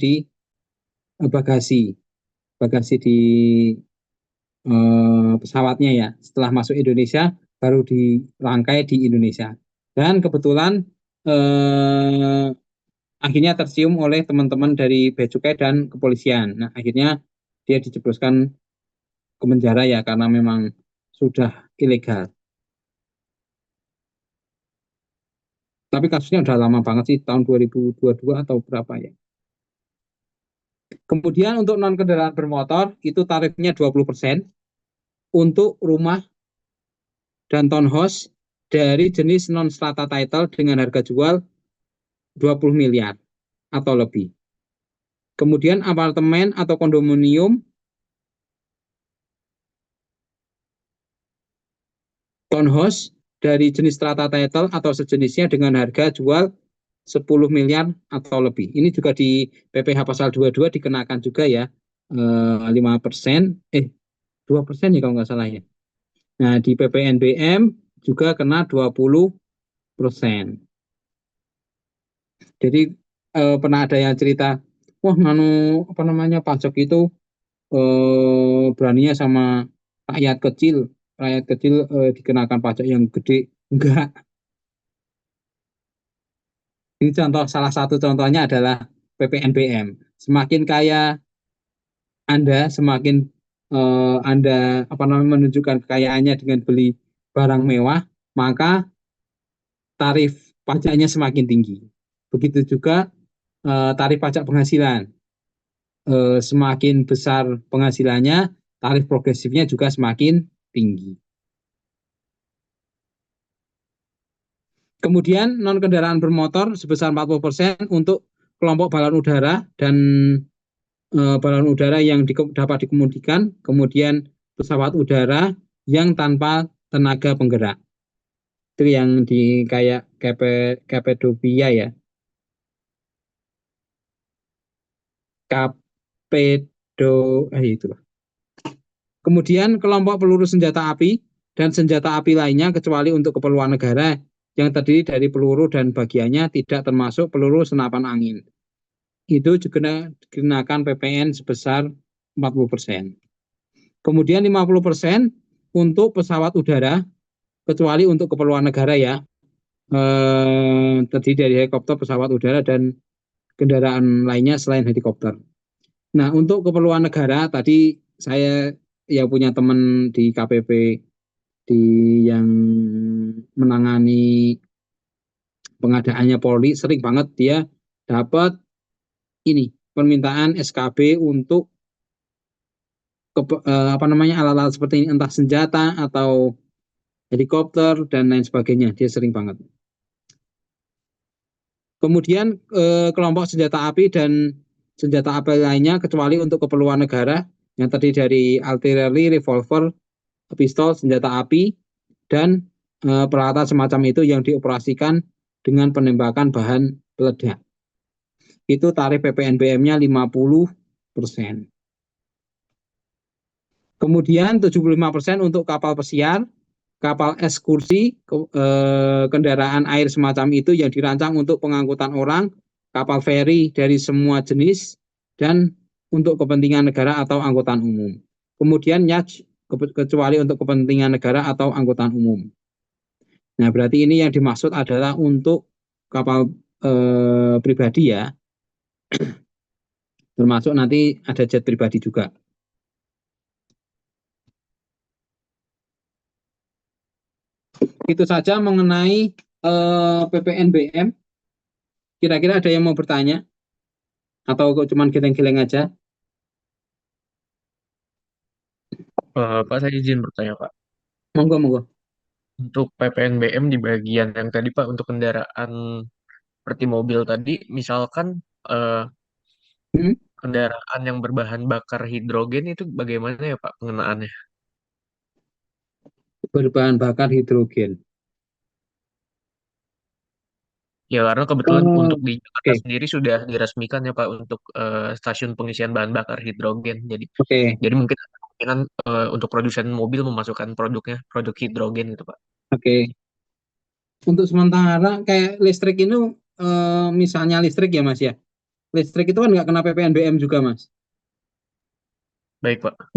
di bagasi di pesawatnya ya. Setelah masuk Indonesia baru dirangkai di Indonesia. Dan kebetulan akhirnya tercium oleh teman-teman dari Bea Cukai dan kepolisian. Nah, akhirnya dia dijebloskan ke penjara ya karena memang sudah ilegal. Tapi kasusnya udah lama banget sih, tahun 2022 atau berapa ya. Kemudian untuk non kendaraan bermotor itu tarifnya 20% untuk rumah dan townhouse dari jenis non strata title dengan harga jual 20 miliar atau lebih. Kemudian apartemen atau kondominium townhouse dari jenis strata title atau sejenisnya dengan harga jual 10 miliar atau lebih. Ini juga di PPh pasal 22 dikenakan juga ya 5%, 2% ya kalau nggak salah ya. Nah, di PPNBM juga kena 20%. Jadi pernah ada yang cerita, wah apa namanya pajak itu beraninya sama rakyat kecil, dikenakan pajak yang gede. Enggak. Ini salah satu contohnya adalah PPNBM. Semakin kaya Anda, semakin Anda menunjukkan kekayaannya dengan beli barang mewah, maka tarif pajaknya semakin tinggi. Begitu juga tarif pajak penghasilan. Semakin besar penghasilannya, tarif progresifnya juga semakin tinggi. Kemudian non kendaraan bermotor sebesar 40% untuk kelompok balon udara dan balon udara yang dapat dikemudikan, kemudian pesawat udara yang tanpa tenaga penggerak. Itu yang di kayak Cappadocia ya. Itulah. Kemudian kelompok peluru senjata api dan senjata api lainnya kecuali untuk keperluan negara yang terdiri dari peluru dan bagiannya tidak termasuk peluru senapan angin. Itu juga dikenakan PPN sebesar 40%. Kemudian 50% untuk pesawat udara kecuali untuk keperluan negara ya. Terdiri dari helikopter, pesawat udara dan kendaraan lainnya selain helikopter. Nah, untuk keperluan negara tadi saya yang punya teman di KPP yang menangani pengadaannya Polri sering banget dia dapat ini permintaan SKB untuk alat-alat seperti ini, entah senjata atau helikopter dan lain sebagainya. Dia sering banget. Kemudian kelompok senjata api dan senjata api lainnya kecuali untuk keperluan negara yang terdiri dari artileri, revolver, pistol, senjata api dan peralatan semacam itu yang dioperasikan dengan penembakan bahan peledak. Itu tarif PPNBM-nya 50%. Kemudian 75% untuk kapal pesiar, kapal ekskursi, kendaraan air semacam itu yang dirancang untuk pengangkutan orang, kapal feri dari semua jenis, dan untuk kepentingan negara atau angkutan umum. Kemudian yacht kecuali untuk kepentingan negara atau angkutan umum. Nah, berarti ini yang dimaksud adalah untuk kapal pribadi ya, termasuk nanti ada jet pribadi juga. Itu saja mengenai PPNBM. Kira-kira ada yang mau bertanya? Atau kok cuma geleng-geleng aja? Pak, saya izin bertanya, Pak. Monggo, monggo. Untuk PPNBM di bagian yang tadi, Pak, untuk kendaraan seperti mobil tadi, misalkan eh, Hmm? kendaraan yang berbahan bakar hidrogen itu bagaimana ya, Pak, pengenaannya? Berbahan bakar hidrogen. Ya, karena kebetulan untuk Oh, di Jakarta oke, sendiri sudah diresmikan ya, Pak, untuk stasiun pengisian bahan bakar hidrogen. oke, Jadi mungkin ada kemungkinan untuk produsen mobil memasukkan produknya, produk hidrogen gitu, Pak. oke. Untuk sementara kayak listrik ini misalnya listrik ya Mas ya. listrik itu kan nggak kena PPNBM juga, Mas. Baik, Pak.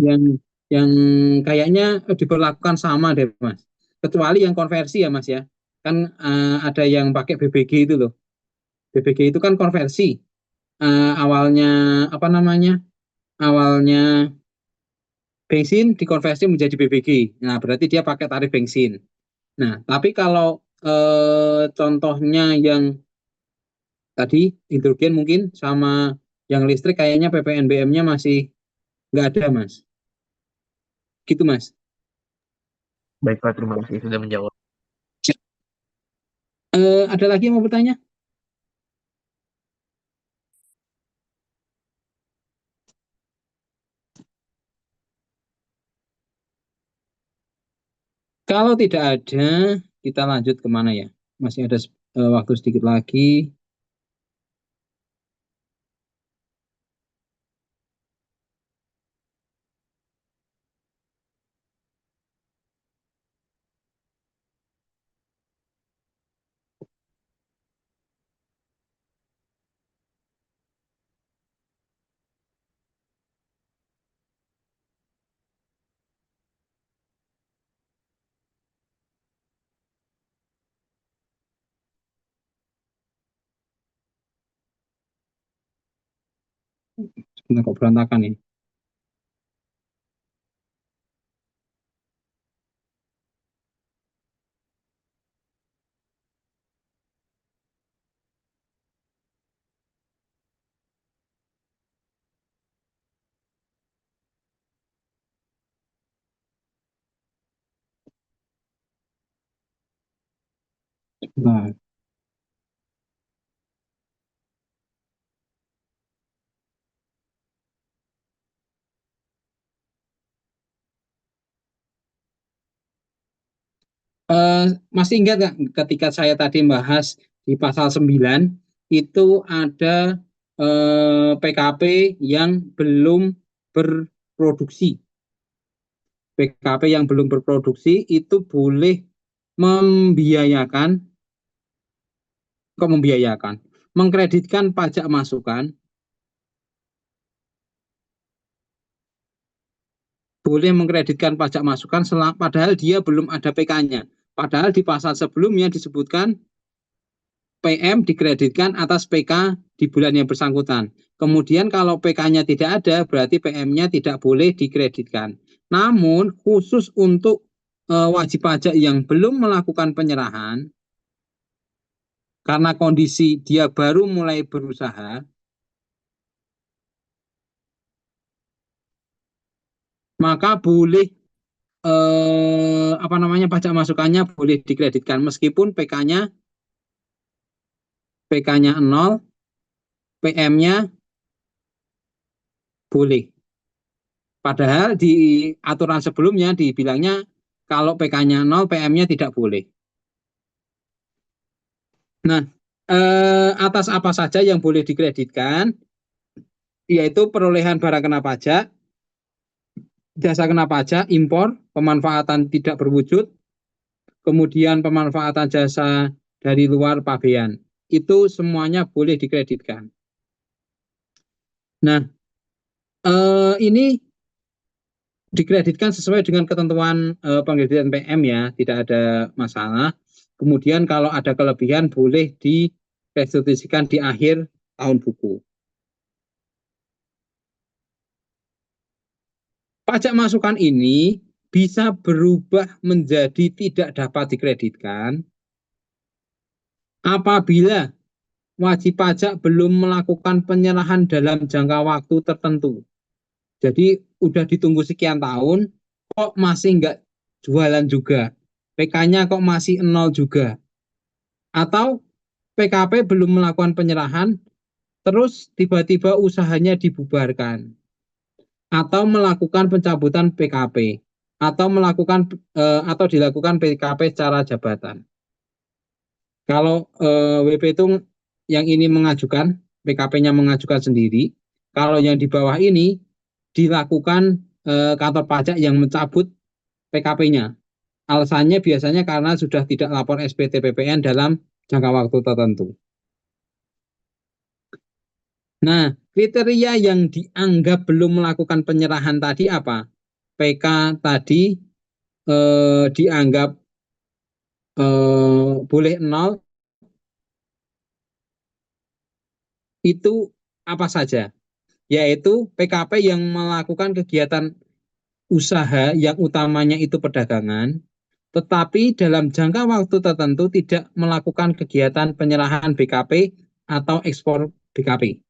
Yang kayaknya diberlakukan sama deh, Mas. Kecuali yang konversi ya, Mas ya. Kan ada yang pakai BBG itu loh. BBG itu kan konversi. Awalnya apa namanya? Awalnya bensin dikonversi menjadi BBG. Nah, berarti dia pakai tarif bensin. Nah, tapi kalau contohnya yang tadi hidrogen mungkin sama yang listrik kayaknya PPNBM-nya masih nggak ada, Mas. Gitu, Mas. Baik, Pak. Terima kasih sudah menjawab. Ada lagi yang mau bertanya? Kalau tidak ada, kita lanjut kemana ya? Masih ada waktu sedikit lagi. Sebentar kok berantakan ini. Nah, masih ingat nggak ketika saya tadi bahas di pasal 9 itu ada PKP yang belum berproduksi. PKP yang belum berproduksi itu boleh membiayakan, mengkreditkan pajak masukan, boleh mengkreditkan pajak masukan padahal dia belum ada PK-nya. Padahal di pasal sebelumnya disebutkan PM dikreditkan atas PK di bulan yang bersangkutan. Kemudian kalau PK-nya tidak ada, berarti PM-nya tidak boleh dikreditkan. Namun khusus untuk wajib pajak yang belum melakukan penyerahan, karena kondisi dia baru mulai berusaha, maka boleh apa namanya pajak masukannya boleh dikreditkan meskipun PK-nya 0, PM-nya boleh. Padahal di aturan sebelumnya dibilangnya kalau PK-nya 0, PM-nya tidak boleh. Nah, atas apa saja yang boleh dikreditkan, yaitu perolehan barang kena pajak, jasa kena pajak, impor, pemanfaatan tidak berwujud, kemudian pemanfaatan jasa dari luar pabean. Itu semuanya boleh dikreditkan. Nah, ini dikreditkan sesuai dengan ketentuan pengkreditan PM ya, tidak ada masalah. Kemudian kalau ada kelebihan boleh direstitusikan di akhir tahun buku. Pajak masukan ini bisa berubah menjadi tidak dapat dikreditkan apabila wajib pajak belum melakukan penyerahan dalam jangka waktu tertentu. Jadi udah ditunggu sekian tahun, kok masih nggak jualan juga. PK-nya kok masih 0 juga. Atau PKP belum melakukan penyerahan, terus tiba-tiba usahanya dibubarkan. Atau melakukan pencabutan PKP. Atau dilakukan PKP secara jabatan. Kalau WP itu yang ini mengajukan, PKP-nya mengajukan sendiri. Kalau yang di bawah ini dilakukan kantor pajak yang mencabut PKP-nya. Alasannya biasanya karena sudah tidak lapor SPT PPN dalam jangka waktu tertentu. Nah, kriteria yang dianggap belum melakukan penyerahan tadi apa? PK tadi dianggap boleh 0, itu apa saja? Yaitu PKP yang melakukan kegiatan usaha yang utamanya itu perdagangan, tetapi dalam jangka waktu tertentu tidak melakukan kegiatan penyerahan BKP atau ekspor BKP.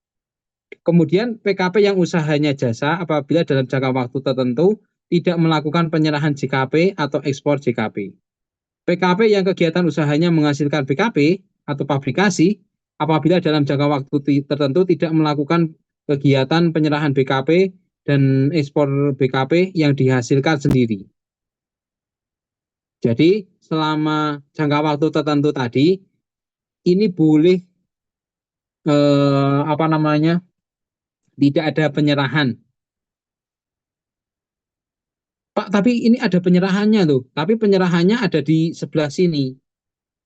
Kemudian PKP yang usahanya jasa apabila dalam jangka waktu tertentu tidak melakukan penyerahan JKP atau ekspor JKP. PKP yang kegiatan usahanya menghasilkan BKP atau pabrikasi apabila dalam jangka waktu tertentu tidak melakukan kegiatan penyerahan BKP dan ekspor BKP yang dihasilkan sendiri. Jadi selama jangka waktu tertentu tadi ini boleh tidak ada penyerahan. Pak, tapi ini ada penyerahannya loh. Tapi penyerahannya ada di sebelah sini.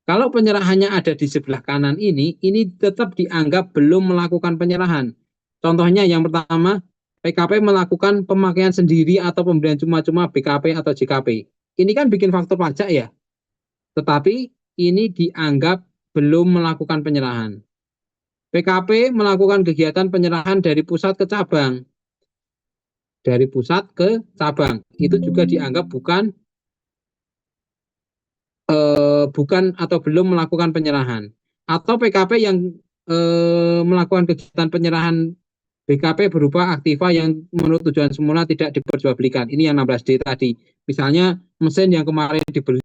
Kalau penyerahannya ada di sebelah kanan ini tetap dianggap belum melakukan penyerahan. Contohnya yang pertama, PKP melakukan pemakaian sendiri atau pemberian cuma-cuma BKP atau JKP. Ini kan bikin faktur pajak ya. Tetapi ini dianggap belum melakukan penyerahan. PKP melakukan kegiatan penyerahan dari pusat ke cabang. Dari pusat ke cabang. Itu juga dianggap bukan atau belum melakukan penyerahan. Atau PKP yang melakukan kegiatan penyerahan BKP berupa aktiva yang menurut tujuan semula tidak diperjualbelikan. Ini yang 16D tadi. Misalnya mesin yang kemarin dibeli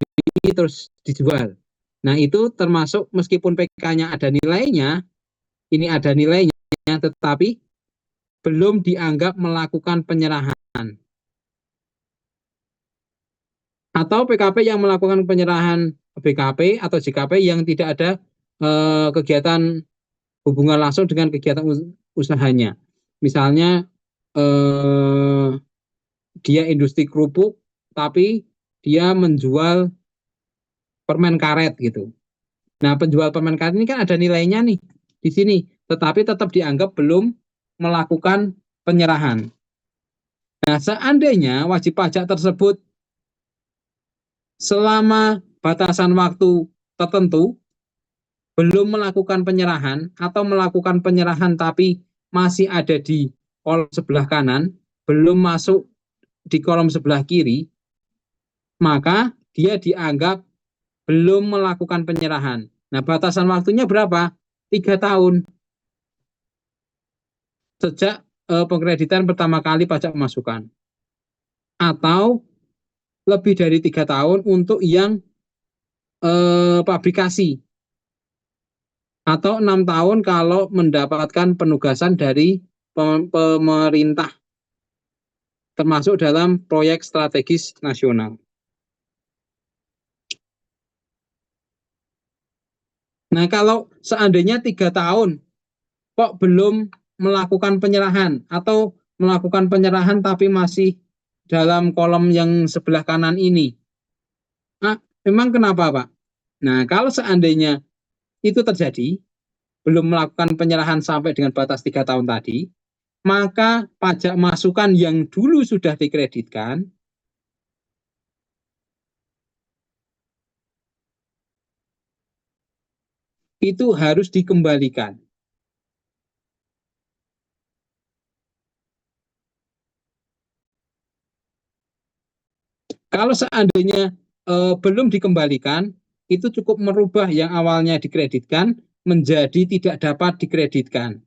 terus dijual. Nah itu termasuk meskipun PK-nya ada nilainya, ini ada nilainya, tetapi belum dianggap melakukan penyerahan. Atau PKP yang melakukan penyerahan BKP atau JKP yang tidak ada kegiatan hubungan langsung dengan kegiatan usahanya. Misalnya dia industri kerupuk, tapi dia menjual permen karet gitu. Nah, penjual permen karet ini kan ada nilainya nih di sini, tetapi tetap dianggap belum melakukan penyerahan. Nah, seandainya wajib pajak tersebut selama batasan waktu tertentu belum melakukan penyerahan atau melakukan penyerahan tapi masih ada di kolom sebelah kanan, belum masuk di kolom sebelah kiri, maka dia dianggap belum melakukan penyerahan. Nah, batasan waktunya berapa? 3 tahun. Sejak pengkreditan pertama kali pajak masukan. Atau lebih dari 3 tahun untuk yang pabrikasi. Atau 6 tahun kalau mendapatkan penugasan dari pemerintah, termasuk dalam proyek strategis nasional. Nah, kalau seandainya 3 tahun kok belum melakukan penyerahan atau melakukan penyerahan tapi masih dalam kolom yang sebelah kanan ini. Nah, memang kenapa, Pak? Nah, kalau seandainya itu terjadi, belum melakukan penyerahan sampai dengan batas 3 tahun tadi, maka pajak masukan yang dulu sudah dikreditkan itu harus dikembalikan. Kalau seandainya belum dikembalikan, itu cukup merubah yang awalnya dikreditkan menjadi tidak dapat dikreditkan.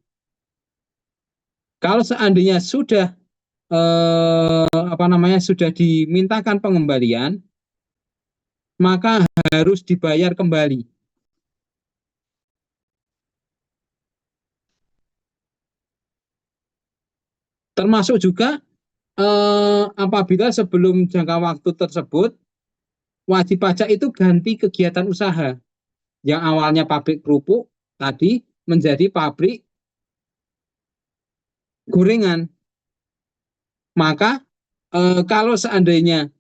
Kalau seandainya sudah sudah dimintakan pengembalian, maka harus dibayar kembali. Termasuk juga apabila sebelum jangka waktu tersebut wajib pajak itu ganti kegiatan usaha yang awalnya pabrik kerupuk tadi menjadi pabrik gorengan. Maka kalau seandainya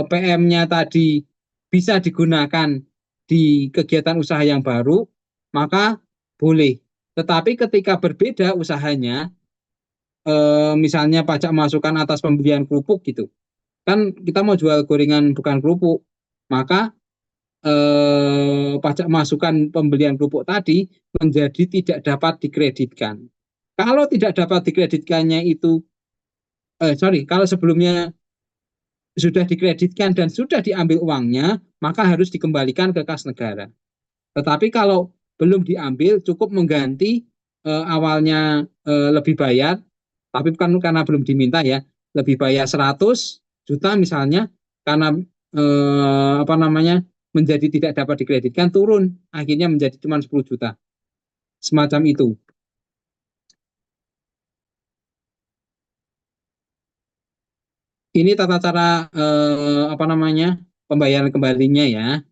PM-nya tadi bisa digunakan di kegiatan usaha yang baru, maka boleh. Tetapi ketika berbeda usahanya, misalnya pajak masukan atas pembelian kerupuk gitu, kan kita mau jual gorengan bukan kerupuk, maka pajak masukan pembelian kerupuk tadi menjadi tidak dapat dikreditkan. Kalau tidak dapat dikreditkannya itu, kalau sebelumnya sudah dikreditkan dan sudah diambil uangnya, maka harus dikembalikan ke kas negara. Tetapi kalau belum diambil, cukup mengganti awalnya lebih bayar, tapi bukan karena belum diminta ya, lebih bayar 100 juta misalnya, karena apa namanya menjadi tidak dapat dikreditkan, turun, akhirnya menjadi cuma 10 juta. Semacam itu. Ini tata cara apa namanya pembayaran kembalinya ya.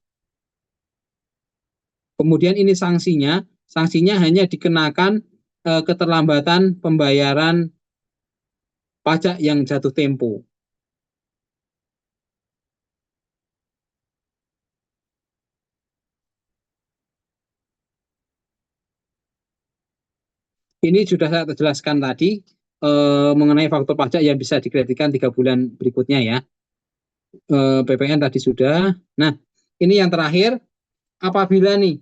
Kemudian ini sanksinya, sanksinya hanya dikenakan keterlambatan pembayaran pajak yang jatuh tempo. Ini sudah saya jelaskan tadi mengenai faktor pajak yang bisa dikreditkan 3 bulan berikutnya ya. PPN tadi sudah. Nah, ini yang terakhir, apabila nih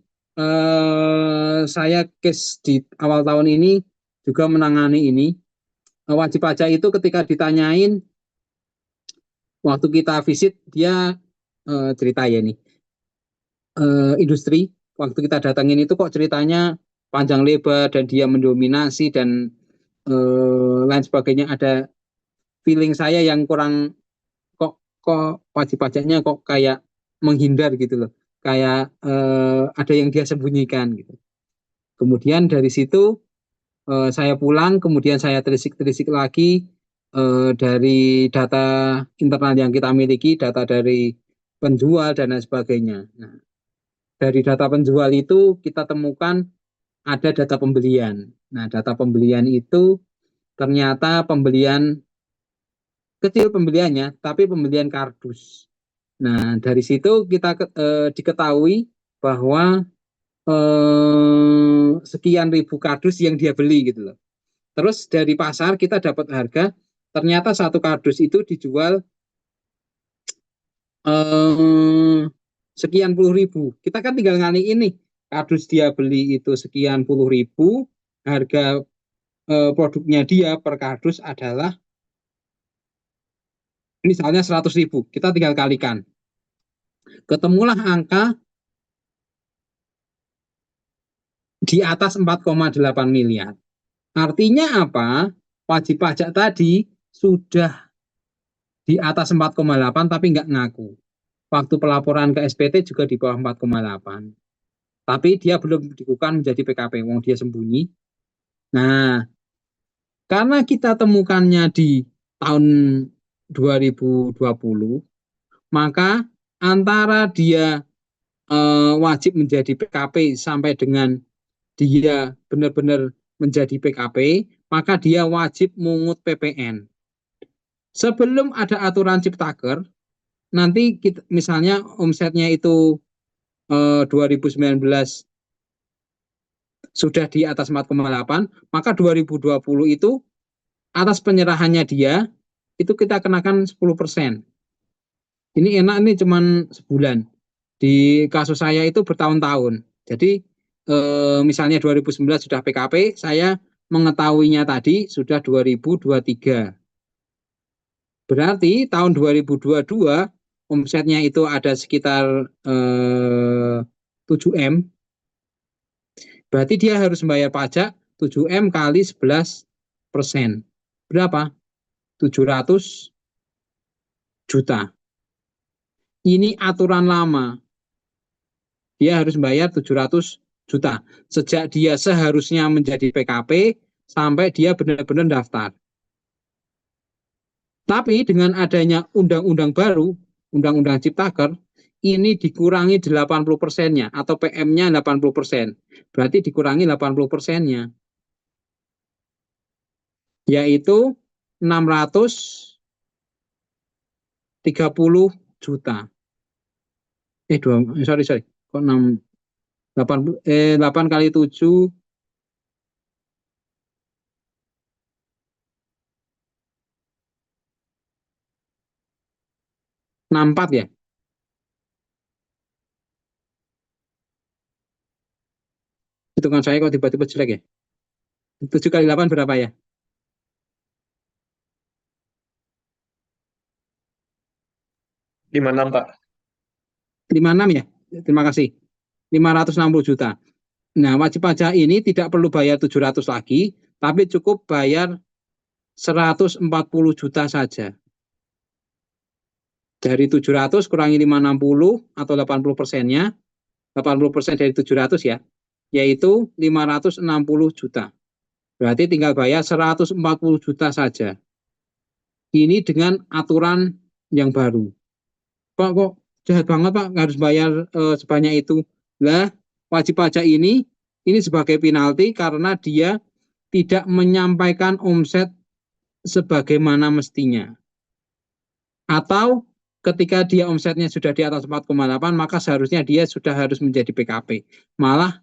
saya case di awal tahun ini juga menangani ini, wajib pajak itu ketika ditanyain waktu kita visit dia cerita ya nih, industri waktu kita datangin itu kok ceritanya panjang lebar dan dia mendominasi dan lain sebagainya, ada feeling saya yang kurang, kok wajib pajaknya kok kayak menghindar gitu loh, kayak ada yang dia sembunyikan gitu. Kemudian dari situ saya pulang, kemudian saya telisik-telisik lagi dari data internal yang kita miliki, data dari penjual dan lain sebagainya. Nah, dari data penjual itu kita temukan ada data pembelian. Nah, data pembelian itu ternyata pembelian kecil pembeliannya, tapi pembelian kardus. Nah, dari situ kita diketahui bahwa sekian ribu kardus yang dia beli gitu loh. Terus dari pasar kita dapat harga, ternyata satu kardus itu dijual sekian puluh ribu. Kita kan tinggal ngani ini, kardus dia beli itu sekian puluh ribu, harga produknya dia per kardus adalah misalnya 100 ribu. Kita tinggal kalikan. Ketemulah angka di atas 4,8 miliar. Artinya apa? Wajib pajak tadi sudah di atas 4,8 tapi nggak ngaku. Waktu pelaporan ke SPT juga di bawah 4,8. Tapi dia belum dikukuhkan menjadi PKP, wong dia sembunyi. Nah, karena kita temukannya di tahun 2020, maka antara dia wajib menjadi PKP sampai dengan dia benar-benar menjadi PKP, maka dia wajib mungut PPN. Sebelum ada aturan Ciptaker, nanti kita, misalnya omsetnya itu 2019 sudah di atas 4,8, maka 2020 itu atas penyerahannya dia itu kita kenakan 10%. Ini enak, ini cuman sebulan. Di kasus saya itu bertahun-tahun. Jadi misalnya 2019 sudah PKP, saya mengetahuinya tadi sudah 2023. Berarti tahun 2022 omsetnya itu ada sekitar 7M. Berarti dia harus membayar pajak 7M kali 11%. Berapa? 700 juta. Ini aturan lama. Dia harus membayar 700 juta. Sejak dia seharusnya menjadi PKP sampai dia benar-benar daftar. Tapi dengan adanya undang-undang baru, undang-undang Ciptaker, ini dikurangi 80%-nya atau PM-nya 80%. Berarti dikurangi 80%-nya. Yaitu 630 juta. Sorry. Kok 8 kali 7 64 ya. Hitungan saya kok tiba-tiba jelek ya. 7 kali 8 berapa ya? 56, Pak. 56 ya. Terima kasih. 560 juta. Nah, wajib pajak ini tidak perlu bayar 700 lagi, tapi cukup bayar 140 juta saja. Dari 700 kurangi 560 atau 80%-nya, 80% dari 700 ya, yaitu 560 juta. Berarti tinggal bayar 140 juta saja. Ini dengan aturan yang baru. Pak, kok jahat banget Pak, harus bayar sebanyak itu. Lah, wajib pajak ini sebagai penalti karena dia tidak menyampaikan omset sebagaimana mestinya. Atau ketika dia omsetnya sudah di atas 4,8, maka seharusnya dia sudah harus menjadi PKP. Malah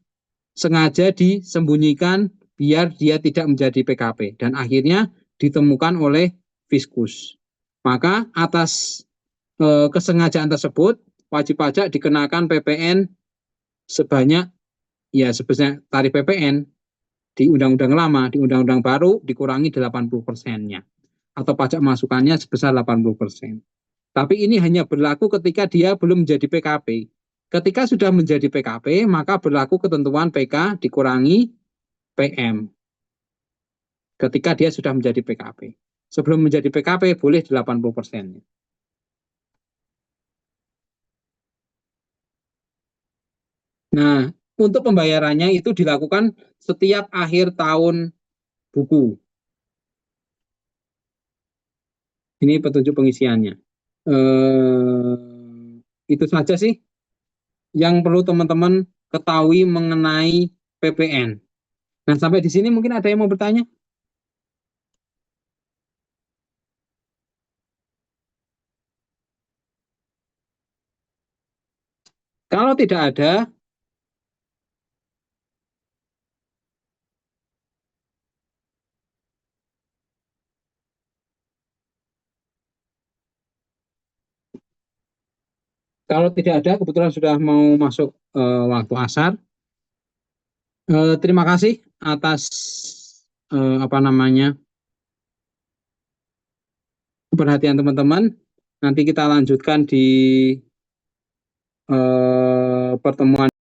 sengaja disembunyikan biar dia tidak menjadi PKP. Dan akhirnya ditemukan oleh Fiskus. Maka atas kesengajaan tersebut, wajib pajak dikenakan PPN sebanyak, ya sebesar tarif PPN di undang-undang lama, di undang-undang baru dikurangi 80%-nya. Atau pajak masukannya sebesar 80%. Tapi ini hanya berlaku ketika dia belum menjadi PKP. Ketika sudah menjadi PKP, maka berlaku ketentuan PK dikurangi PM. Ketika dia sudah menjadi PKP. Sebelum menjadi PKP boleh 80%. Nah, untuk pembayarannya itu dilakukan setiap akhir tahun buku. Ini petunjuk pengisiannya. Itu saja sih yang perlu teman-teman ketahui mengenai PPN. Nah, sampai di sini mungkin ada yang mau bertanya? Kalau tidak ada, kebetulan sudah mau masuk waktu asar. Terima kasih atas apa namanya perhatian teman-teman. Nanti kita lanjutkan di pertemuan